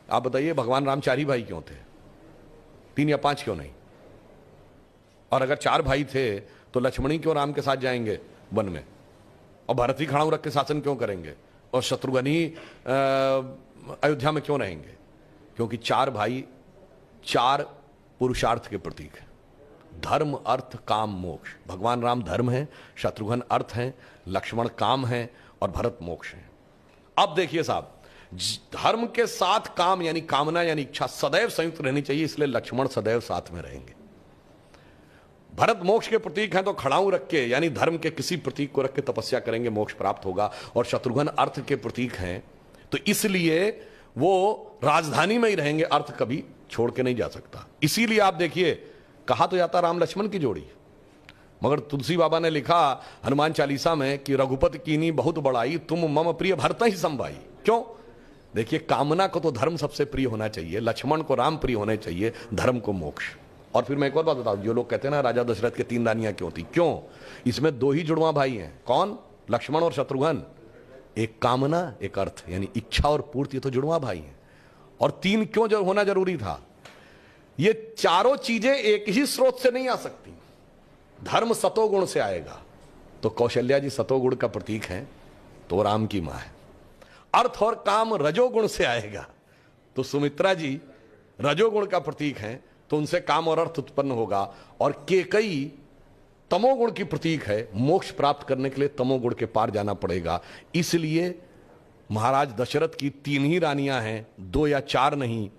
आप बताइए, भगवान राम 4 ही भाई क्यों थे? 3 या 5 क्यों नहीं? और अगर 4 भाई थे तो लक्ष्मण ही क्यों राम के साथ जाएंगे वन में, और भरत ही खड़ाऊ रख के शासन क्यों करेंगे, और शत्रुघ्न ही अयोध्या में क्यों रहेंगे? क्योंकि 4 भाई 4 पुरुषार्थ के प्रतीक हैं, धर्म अर्थ काम मोक्ष। भगवान राम धर्म है, शत्रुघ्न अर्थ है, लक्ष्मण काम है और भरत मोक्ष है। अब देखिए साहब, धर्म के साथ काम यानी कामना यानी इच्छा सदैव संयुक्त रहनी चाहिए, इसलिए लक्ष्मण सदैव साथ में रहेंगे। भरत मोक्ष के प्रतीक हैं तो खड़ाऊ रख के यानी धर्म के किसी प्रतीक को रख के तपस्या करेंगे, मोक्ष प्राप्त होगा। और शत्रुघ्न अर्थ के प्रतीक हैं तो इसलिए वो राजधानी में ही रहेंगे, अर्थ कभी छोड़ के नहीं जा सकता। इसीलिए आप देखिए, कहा तो जाता राम लक्ष्मण की जोड़ी, मगर तुलसी बाबा ने लिखा हनुमान चालीसा में कि रघुपति कीनी बहुत बड़ाई, तुम मम प्रिय भरत ही संभाई। क्यों? देखिए, कामना को तो धर्म सबसे प्रिय होना चाहिए, लक्ष्मण को राम प्रिय होने चाहिए, धर्म को मोक्ष। और फिर मैं एक और बात बताऊं, जो लोग कहते हैं ना राजा दशरथ के 3 रानियां क्यों थी, क्यों? इसमें 2 ही जुड़वा भाई हैं। कौन? लक्ष्मण और शत्रुघ्न। एक कामना, एक अर्थ, यानी इच्छा और पूर्ति, तो जुड़वा भाई हैं। और 3 क्यों होना जरूरी था? ये चारों चीजें एक ही स्रोत से नहीं आ सकती। धर्म सतोगुण से आएगा, तो कौशल्या जी सतोगुण का प्रतीक है, तो राम की मां है। अर्थ और काम रजोगुण से आएगा, तो सुमित्रा जी रजोगुण का प्रतीक है, तो उनसे काम और अर्थ उत्पन्न होगा। और केकई तमोगुण की प्रतीक है, मोक्ष प्राप्त करने के लिए तमोगुण के पार जाना पड़ेगा। इसलिए महाराज दशरथ की 3 ही रानियां हैं, 2 या 4 नहीं।